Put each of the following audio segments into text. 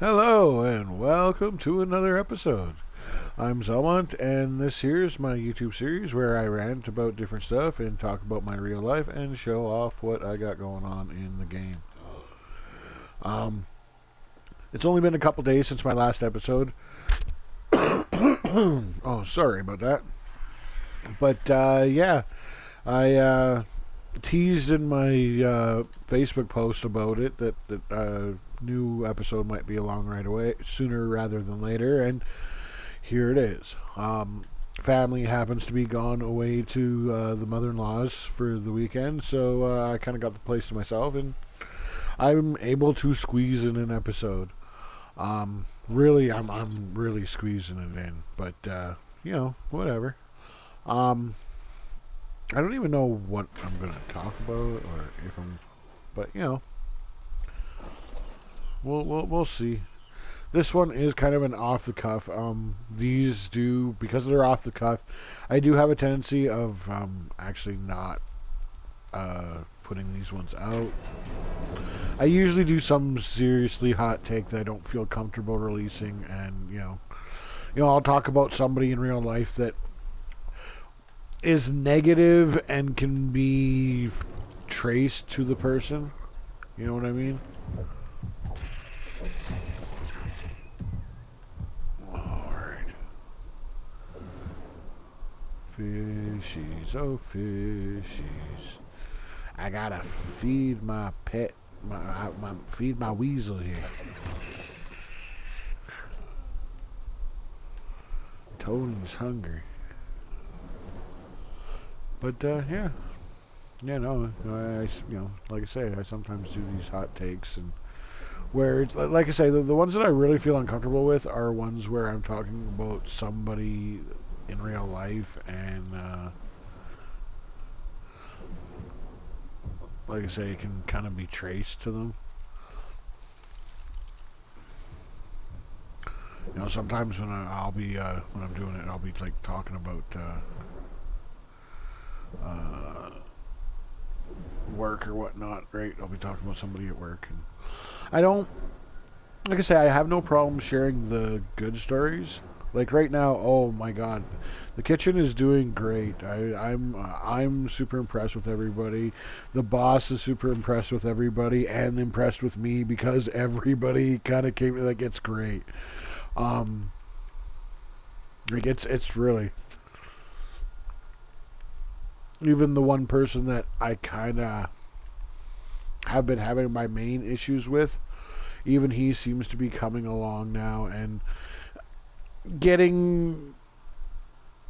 Hello and welcome to another episode. I'm Zelmont and this here is my YouTube series where I rant about different stuff and talk about my real life and show off what I got going on in the game. Um, it's only been a couple days since my last episode. Oh, sorry about that. But yeah, I teased in my Facebook post about it that new episode might be along right away, sooner rather than later, and here it is. Family happens to be gone away to the mother-in-law's for the weekend, so I kind of got the place to myself, and I'm able to squeeze in an episode. Really, I'm really squeezing it in, but whatever. Um, I don't even know what I'm gonna talk about, or if I'm, but we'll see. This one is kind of an off the cuff. These do, because they're off the cuff, I do have a tendency of actually not putting these ones out. I usually do some seriously hot take that I don't feel comfortable releasing, and I'll talk about somebody in real life that is negative and can be traced to the person. You know what I mean? Alright. Fishies, oh fishies. I gotta feed my pet, feed my weasel here. Tony's hungry. But yeah, no, like I say, I sometimes do these hot takes, and where it's like I say, the ones that I really feel uncomfortable with are ones where I'm talking about somebody in real life, and like I say, it can kind of be traced to them. Sometimes I'll be when I'm doing it, I'll be like talking about work or whatnot, right? I'll be talking about somebody at work, and I don't, like I say, I have no problem sharing the good stories. Like right now, oh my God, the kitchen is doing great. I'm super impressed with everybody. The boss is super impressed with everybody and impressed with me because everybody kind of came like it's great. Um, like it's really, even the one person that I kind of have been having my main issues with, even he seems to be coming along now and getting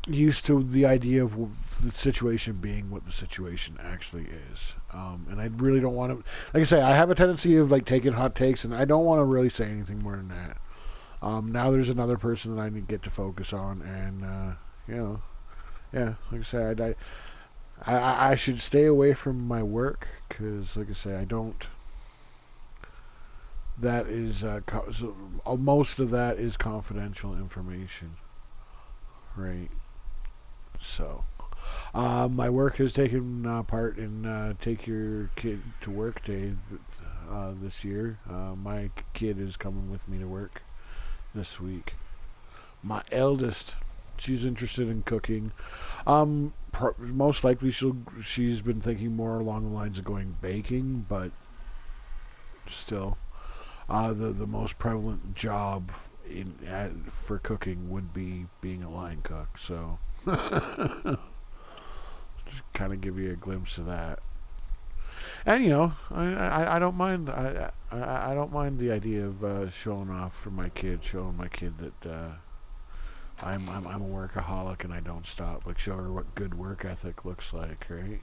used to the idea of the situation being what the situation actually is. And I really don't want to, like I say, I have a tendency of like taking hot takes, and I don't want to really say anything more than that. Now there's another person that I need to get to focus on, and yeah, like I say, I should stay away from my work because, like I say, I don't. That is most of that is confidential information, right? So, my work has taken part in Take Your Kid to Work Day this year. My kid is coming with me to work this week. My eldest, she's interested in cooking. Most likely she's been thinking more along the lines of going baking, but still, the most prevalent job for cooking would be being a line cook. So, just kind of give you a glimpse of that. And I don't mind. I don't mind the idea of showing off for my kid, showing my kid that I'm a workaholic and I don't stop. Like show her what good work ethic looks like, right?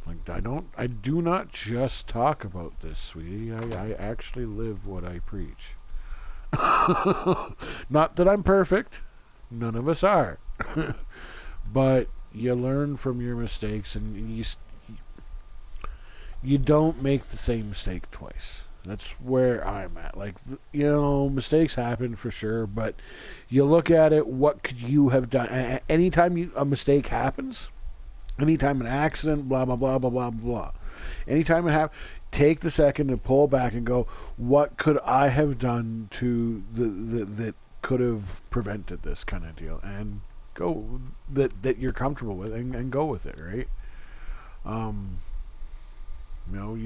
Like I do not just talk about this, sweetie. I actually live what I preach. Not that I'm perfect. None of us are. But you learn from your mistakes, and you don't make the same mistake twice. That's where I'm at. Like, mistakes happen for sure, but you look at it, what could you have done? Anytime a mistake happens, anytime an accident, blah, blah, blah, blah, blah, blah, anytime it happens, take the second to pull back and go, what could I have done to that could have prevented this kind of deal, and go that you're comfortable with, and go with it, right? You know,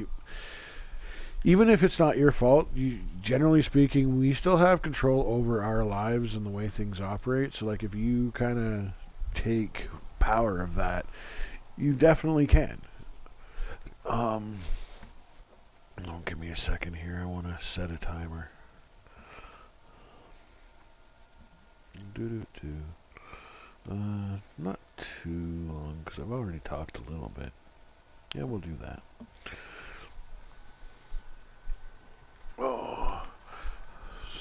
even if it's not your fault, generally speaking, we still have control over our lives and the way things operate. So, like, if you kind of take power of that, you definitely can. Oh, give me a second here. I want to set a timer. Not too long, because I've already talked a little bit. Yeah, we'll do that. Oh,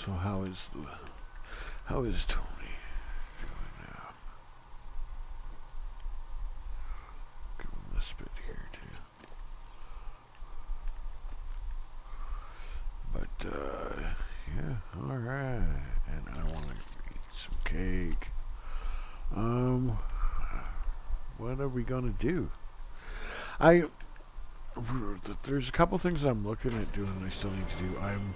so how is Tony doing now? Give him a spit here too. But yeah, all right. And I want to eat some cake. What are we gonna do? There's a couple things I'm looking at doing that I still need to do. I'm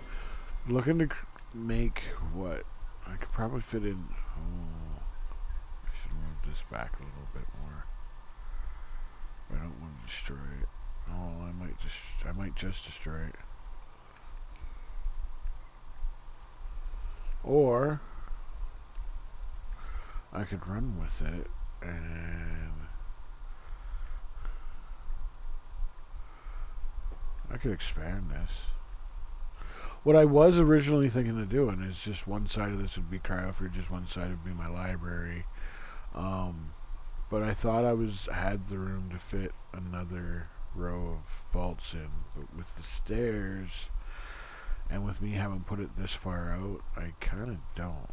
looking to make what I could probably fit in. Oh, I should move this back a little bit more. I don't want to destroy it. Oh, I might just destroy it. Or I could run with it and I could expand this. What I was originally thinking of doing is just one side of this would be cryofridges, one side would be my library. But I thought I had the room to fit another row of vaults in, but with the stairs and with me having put it this far out, I kind of don't.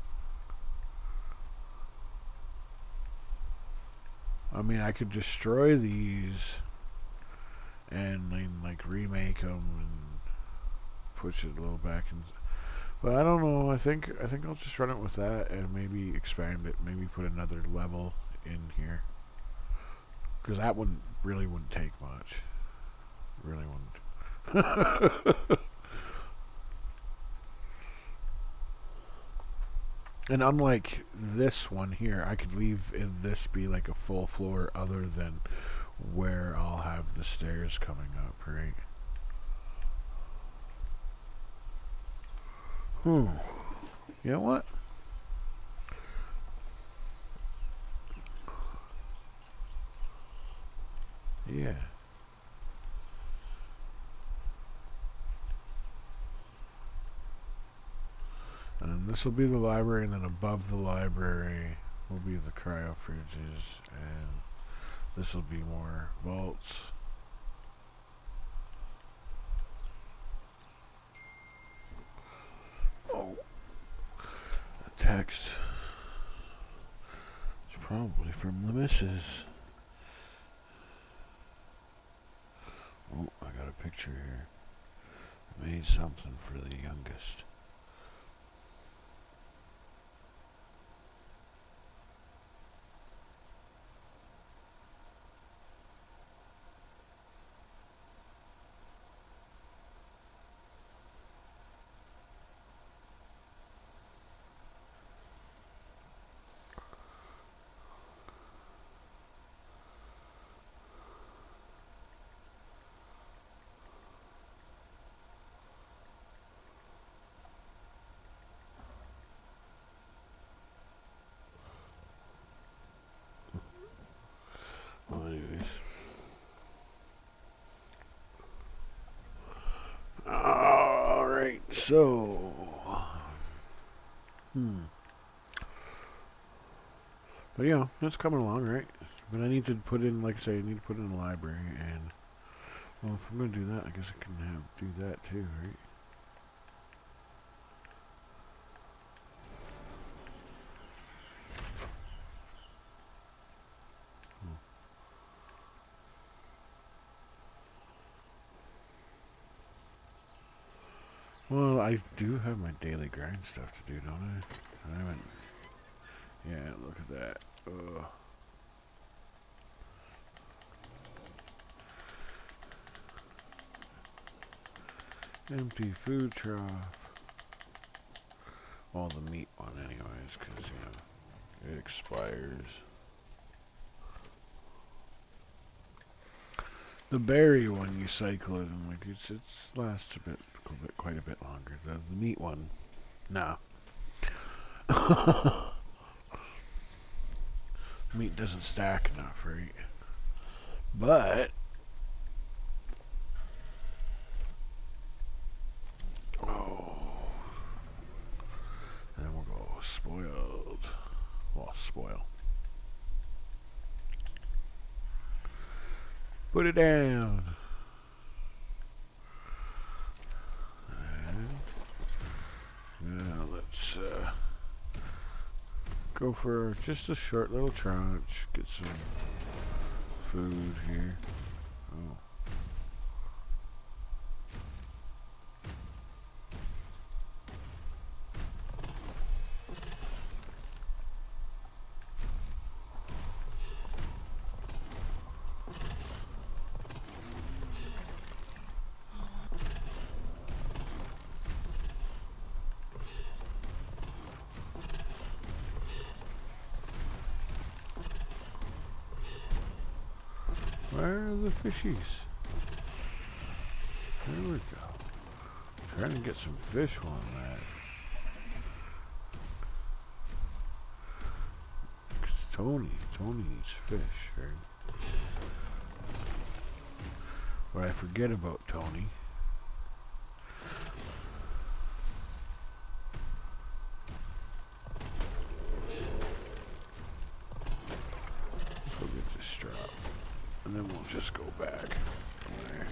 I mean, I could destroy these and then like remake them and push it a little back, and but I don't know. I think I'll just run it with that and maybe expand it. Maybe put another level in here, because that wouldn't take much. Really wouldn't. And unlike this one here, I could leave this be like a full floor, other than where I'll have the stairs coming up, right? You know what? Yeah. And this will be the library, and then above the library will be the cryo fridges, and this will be more vaults. Oh, the text is probably from the missus. Oh, I got a picture here. I made something for the youngest. Well, anyways. Alright, so... But yeah, it's coming along, right? But I need to put in, like I say, I need to put in a library, and... Well, if I'm going to do that, I guess I can do that too, right? Well, I do have my daily grind stuff to do, don't I? I haven't... Yeah, look at that. Empty food trough. Well, the meat one anyways, because, you know, it expires. The berry one, you cycle it, and like it lasts quite a bit longer. The meat one, nah. Meat doesn't stack enough, right? But oh, and then we'll go spoiled. Well, spoil. Put it down. And now let's go for just a short little tranche. Get some food here. Oh. Where are the fishies? There we go. Trying to get some fish on that. Tony eats fish, right? But I forget about Tony. Let's go get this strap. And then we'll just go back from there.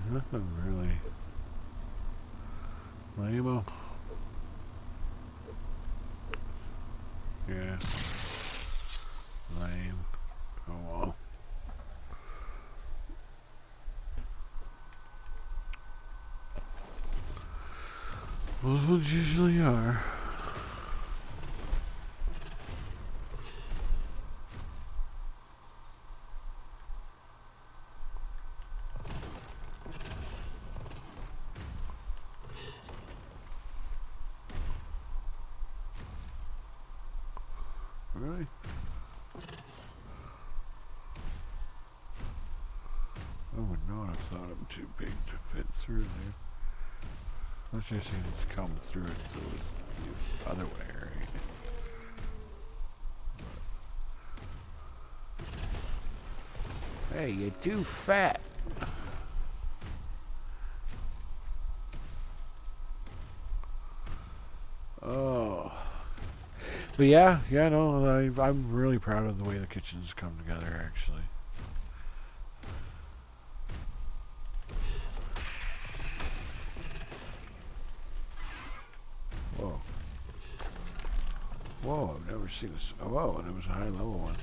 Nothing really. Lame-o. Yeah. Lame. Oh well. Those ones usually are. Really? I would not have thought I'm too big to fit through there. Let's just see it's come through it the other way, right? Hey, you're too fat. Oh. But yeah, no, I'm really proud of the way the kitchen's come together, actually. Whoa. Whoa, I've never seen this. Oh, whoa, and it was a high level one.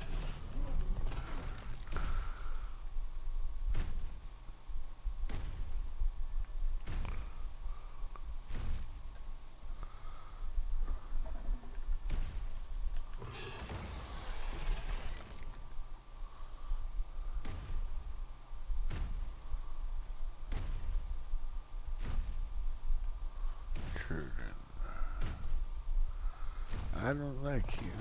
I don't like you.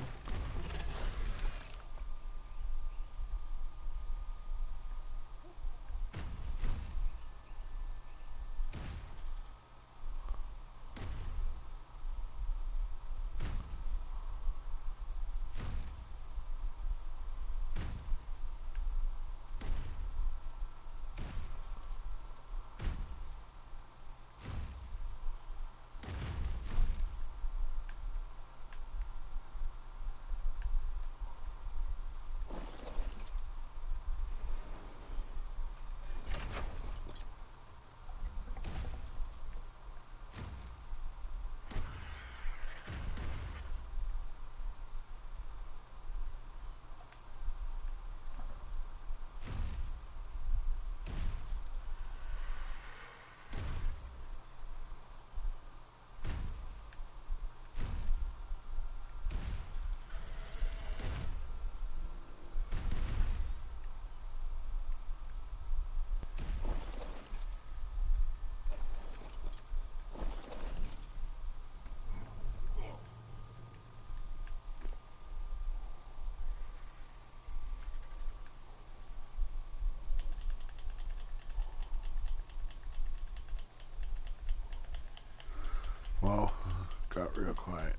got real quiet.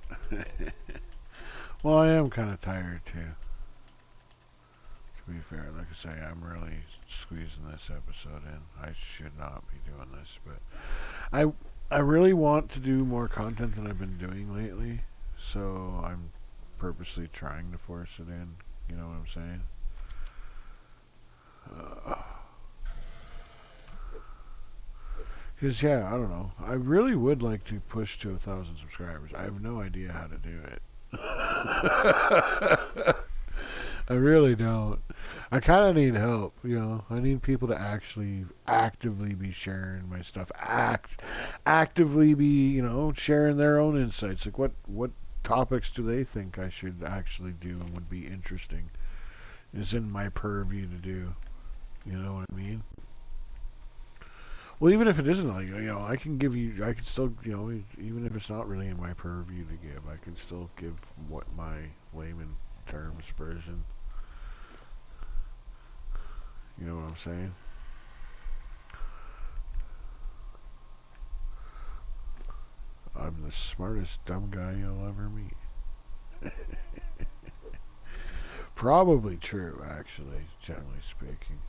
Well, I am kind of tired too. To be fair, like I say, I'm really squeezing this episode in. I should not be doing this, but I really want to do more content than I've been doing lately. So I'm purposely trying to force it in. You know what I'm saying? Because, yeah, I don't know. I really would like to push to 1,000 subscribers. I have no idea how to do it. I really don't. I kind of need help, you know. I need people to actually actively be sharing my stuff. Actively be, you know, sharing their own insights. Like what topics do they think I should actually do and would be interesting? Is in my purview to do. You know what I mean? Well, even if it isn't, like, you know, I can give you, I can still, you know, even if it's not really in my purview to give, I can still give what my layman terms version. You know what I'm saying? I'm the smartest dumb guy you'll ever meet. Probably true, actually, generally speaking.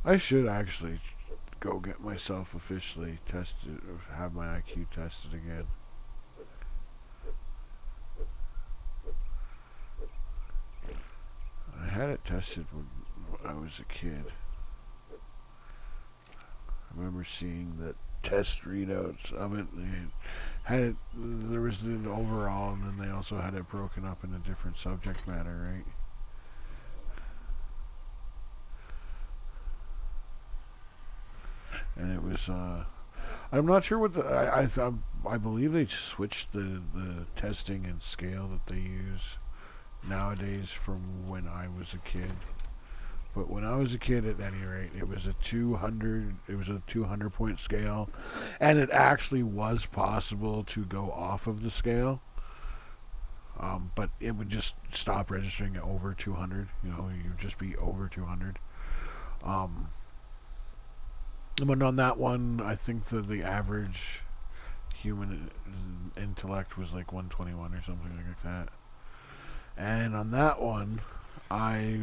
I should actually go get myself officially tested, have my IQ tested again. I had it tested when I was a kid. I remember seeing the test readouts of it. They had it, there was the overall, and then they also had it broken up into different subject matter, right? And it was, I'm not sure what I believe they switched the testing and scale that they use nowadays from when I was a kid. But when I was a kid, at any rate, it was a 200 point scale, and it actually was possible to go off of the scale. But it would just stop registering at over 200. You know, you'd just be over 200. But on that one, I think the average human intellect was like 121 or something like that. And on that one, I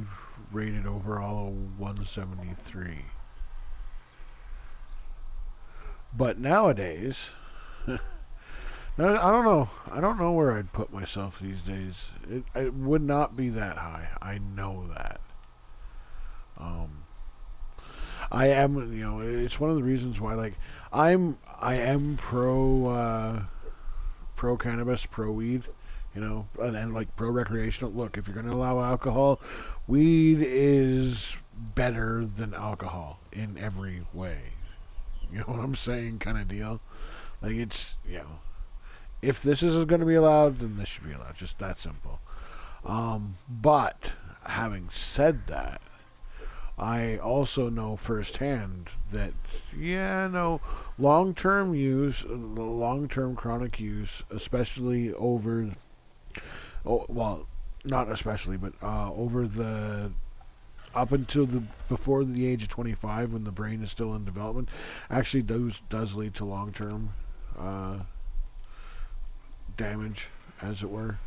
rated overall 173. But nowadays, I don't know. I don't know where I'd put myself these days. It would not be that high. I know that. I am, you know, it's one of the reasons why, like, I am pro cannabis, pro weed, you know, and like pro recreational. Look, if you're gonna allow alcohol, weed is better than alcohol in every way. You know what I'm saying, kind of deal. Like, it's, you know, if this is going to be allowed, then this should be allowed. Just that simple. But having said that, I also know firsthand that, yeah, no, long-term use, long-term chronic use, especially over, oh, well, not especially, but over the, up until the, before the age of 25, when the brain is still in development, actually does lead to long-term damage, as it were.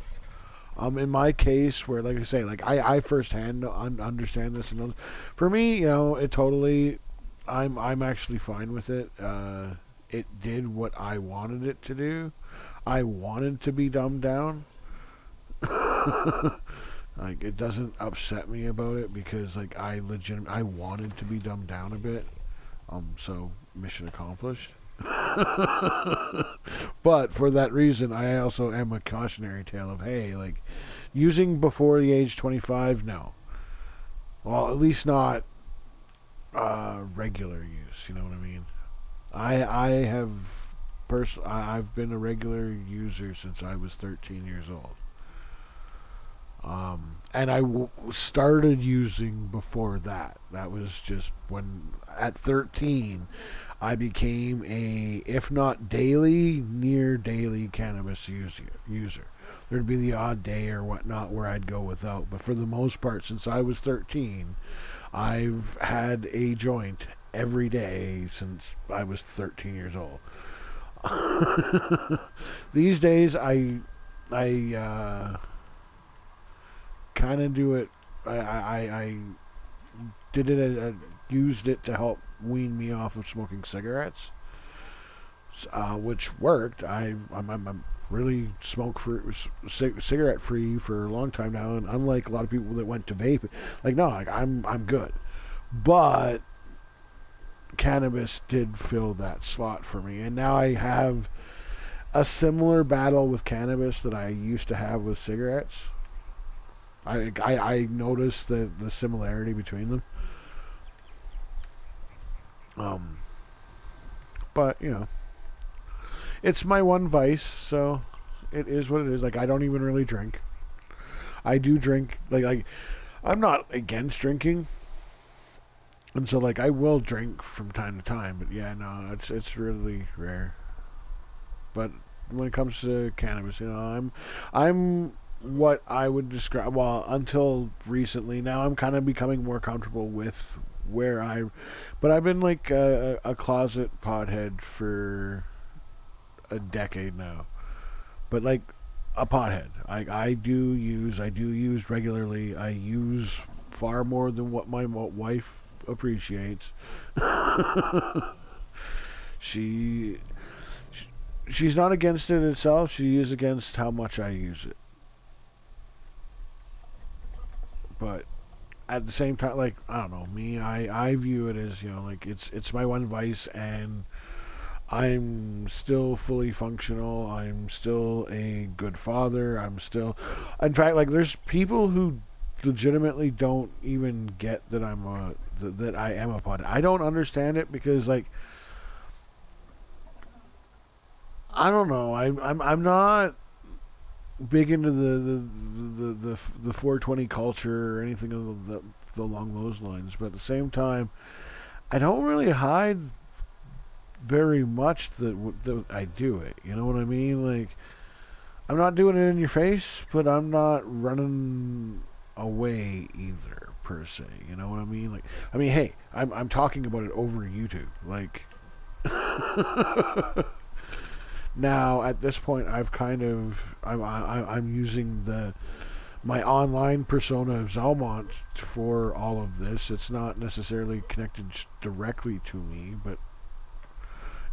In my case, where, like I say, like I firsthand understand this, and for me, you know, it totally, I'm actually fine with it. It did what I wanted it to do. I wanted to be dumbed down. Like, it doesn't upset me about it, because like I wanted to be dumbed down a bit. So mission accomplished. But for that reason, I also am a cautionary tale of, hey, like, using before the age 25, no. Well, at least not regular use. You know what I mean? I've been a regular user since I was 13 years old. And I started using before that. That was just when, at 13, I became a, if not daily, near daily cannabis user. There'd be the odd day or whatnot where I'd go without, but for the most part, since I was 13, I've had a joint every day since I was 13 years old. These days, I kind of do it. I did it. Used it to help wean me off of smoking cigarettes, which worked. I'm really smoke free, cigarette free for a long time now, and unlike a lot of people that went to vape, like no, like I'm good. But cannabis did fill that slot for me, and now I have a similar battle with cannabis that I used to have with cigarettes. I noticed the similarity between them. Um, but it's my one vice, so it is what it is. Like I don't even really drink. I do drink like I'm not against drinking, and so like I will drink from time to time. But yeah, no, it's really rare. But when it comes to cannabis, I'm what I would describe. Well, until recently, now I'm kind of becoming more comfortable with where I. But I've been like a closet pothead for a decade now. But like a pothead, I do use regularly. I use far more than what my wife appreciates. she she's not against it itself. She is against how much I use it. But at the same time, like I don't know, me, I view it as like it's my one vice, and I'm still fully functional. I'm still a good father. I'm still, in fact, like there's people who legitimately don't even get that that I am a pod. I don't understand it because like I don't know. I'm not big into the 420 culture or anything along those lines. But at the same time, I don't really hide very much that I do it. You know what I mean? Like I'm not doing it in your face, but I'm not running away either per se. You know what I mean? Like I mean, hey, I'm talking about it over YouTube. Like now at this point, I'm using the my online persona of Zalmont for all of this. It's not necessarily connected directly to me, but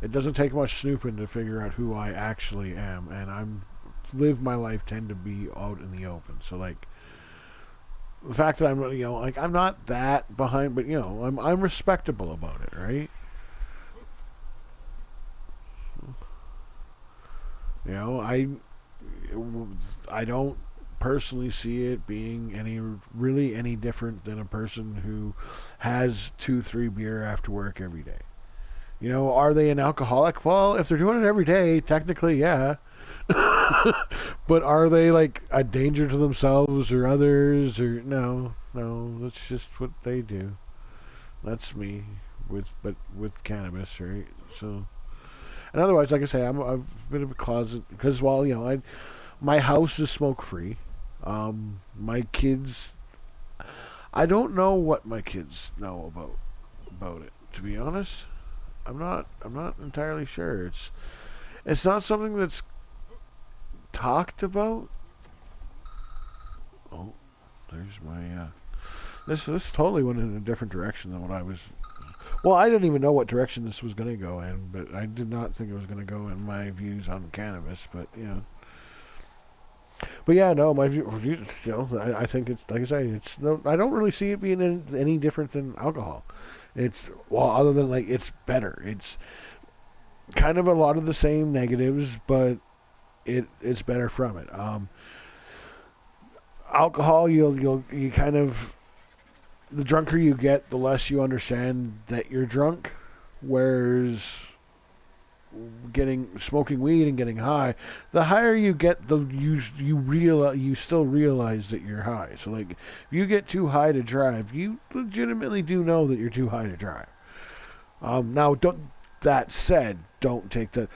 it doesn't take much snooping to figure out who I actually am, and I'm live my life tend to be out in the open. So like the fact that I'm like I'm not that behind, but I'm respectable about it, right? You know, I don't personally see it being any different than a person who has 2-3 beer after work every day. Are they an alcoholic? Well, if they're doing it every day, technically, yeah. But are they like a danger to themselves or others? Or no, no, that's just what they do. That's me with cannabis, right? So, and otherwise, like I say, I'm a bit of a closet because my house is smoke free. My kids, I don't know what my kids know about it. To be honest, I'm not entirely sure. It's not something that's talked about. Oh, there's my this totally went in a different direction than what I was. Well, I didn't even know what direction this was going to go in, but I did not think it was going to go in my views on cannabis. But yeah, no, my view, I think it's like I say, it's no, I don't really see it being any different than alcohol. It's well, other than like it's better. It's kind of a lot of the same negatives, but it's better from it. Alcohol, you kind of the drunker you get, the less you understand that you're drunk. Whereas getting smoking weed and getting high, the higher you get, the you still realize that you're high. So like, if you get too high to drive, you legitimately do know that you're too high to drive. Now, don't. That said, don't take that.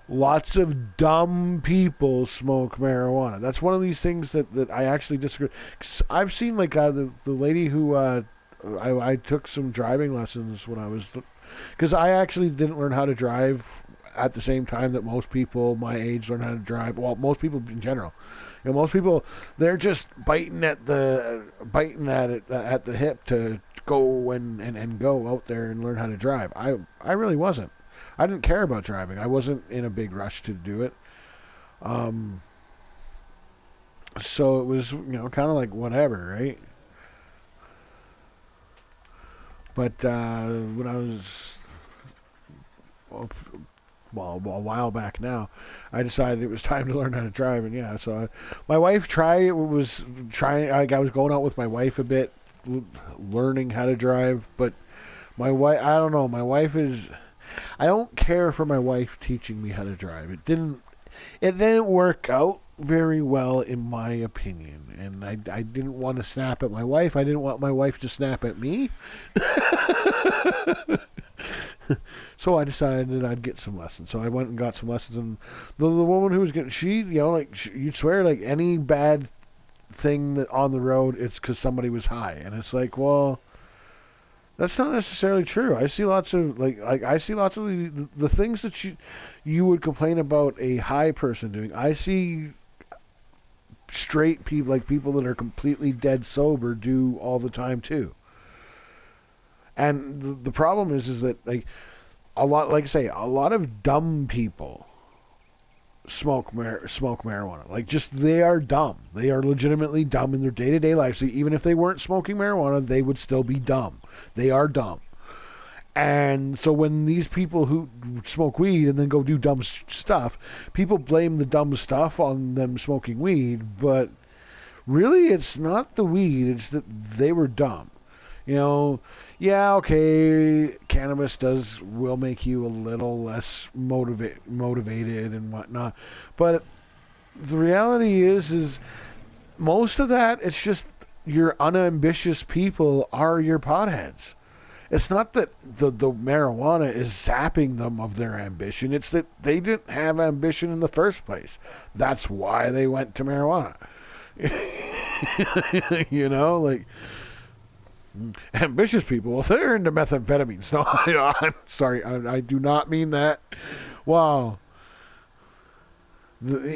Lots of dumb people smoke marijuana. That's one of these things that I actually disagree. 'Cause I've seen like the lady who I took some driving lessons when I was because I actually didn't learn how to drive at the same time that most people my age learn how to drive. Well, most people in general. Most people, they're just biting at it at the hip to go and go out there and learn how to drive. I really wasn't. I didn't care about driving. I wasn't in a big rush to do it. So it was, kind of like whatever, right? But when I was, well, a while back now, I decided it was time to learn how to drive, and yeah, so my wife was trying. I was going out with my wife a bit, learning how to drive, but my wife, I don't know, my wife is. I don't care for my wife teaching me how to drive. It didn't work out very well in my opinion, and I didn't want to snap at my wife. I didn't want my wife to snap at me. So I decided that I'd get some lessons. So I went and got some lessons, and the woman who was getting, you'd swear like any bad thing that on the road, it's because somebody was high, and it's like, well, that's not necessarily true. I see lots of the things that you would complain about a high person doing. I see straight people, like people that are completely dead sober, do all the time too. And the problem is that a lot of dumb people smoke marijuana. Like, just, they are dumb. They are legitimately dumb in their day-to-day life. So even if they weren't smoking marijuana, they would still be dumb. They are dumb. And so when these people who smoke weed and then go do dumb stuff, people blame the dumb stuff on them smoking weed, but really it's not the weed, it's that they were dumb. Yeah, okay, cannabis will make you a little less motivated and whatnot, but the reality is most of that, it's just your unambitious people are your potheads. It's not that the marijuana is zapping them of their ambition, it's that they didn't have ambition in the first place. That's why they went to marijuana. Ambitious people, well, they're into methamphetamines. No, I'm sorry, I do not mean that. Wow.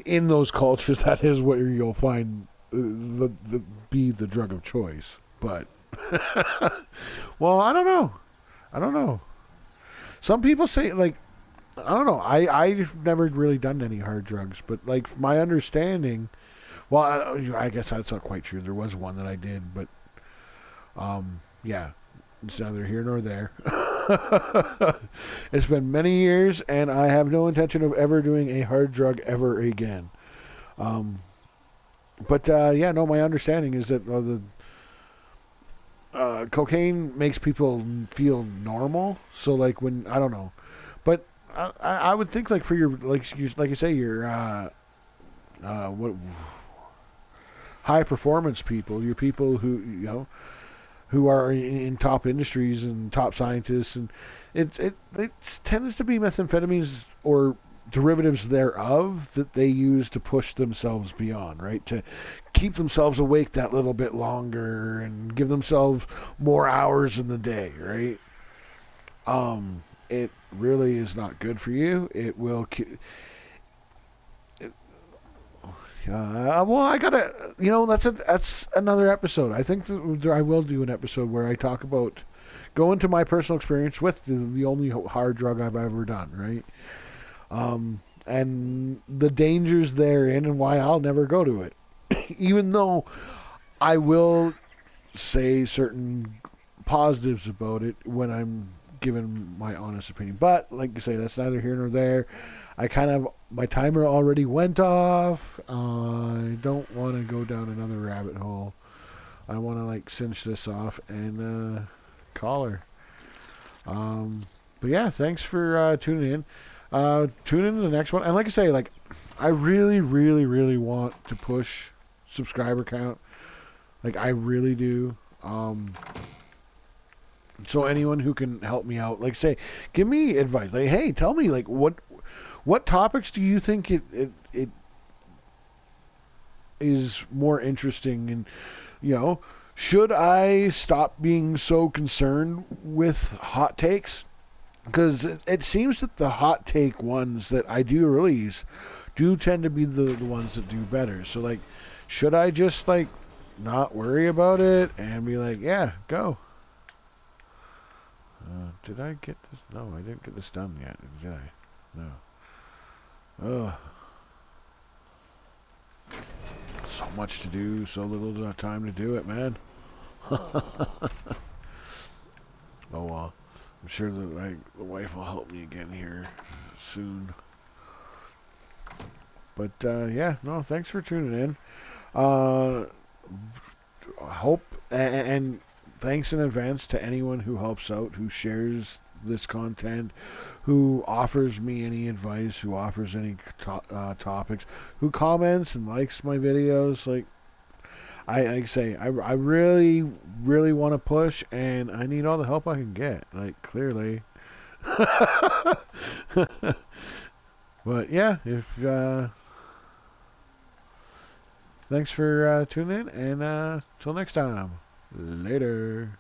In those cultures, that is where you'll find the drug of choice. But, well, I don't know. Some people say, I don't know. I've never really done any hard drugs, but, my understanding, well, I guess that's not quite true. There was one that I did, but yeah, it's neither here nor there. It's been many years, and I have no intention of ever doing a hard drug ever again. But yeah, no, my understanding is that the cocaine makes people feel normal. So, when, I don't know, but I would think, for your, like you say, your what high performance people, your people who are in top industries and top scientists, and it tends to be methamphetamines or derivatives thereof that they use to push themselves beyond, right? To keep themselves awake that little bit longer and give themselves more hours in the day, right? It really is not good for you. It will. Well, I gotta, that's another episode. I think that I will do an episode where I talk about, go into my personal experience with the only hard drug I've ever done, right? And the dangers therein and why I'll never go to it. Even though I will say certain positives about it when I'm given my honest opinion. But, like I say, that's neither here nor there. My timer already went off. I don't want to go down another rabbit hole. I want to cinch this off and call her. But yeah, thanks for tuning in. Tune in to the next one. And like I say, I really, really, really want to push subscriber count. I really do. So anyone who can help me out, say, give me advice. Hey, tell me, what topics do you think it is more interesting? And, should I stop being so concerned with hot takes? Because it seems that the hot take ones that I do release do tend to be the ones that do better. So, like, should I just, like, not worry about it and be like, yeah, go? Did I get this? No, I didn't get this done yet, did I? No. Ugh. So much to do, so little time to do it, man. Oh well. I'm sure that the wife will help me again here soon. But yeah, no, thanks for tuning in. Uh, hope and thanks in advance to anyone who helps out, who shares this content, who offers me any advice, who offers any topics, who comments and likes my videos. Like I say, I really, really want to push, and I need all the help I can get. Like, clearly. But yeah, if thanks for tuning in, and till next time, later.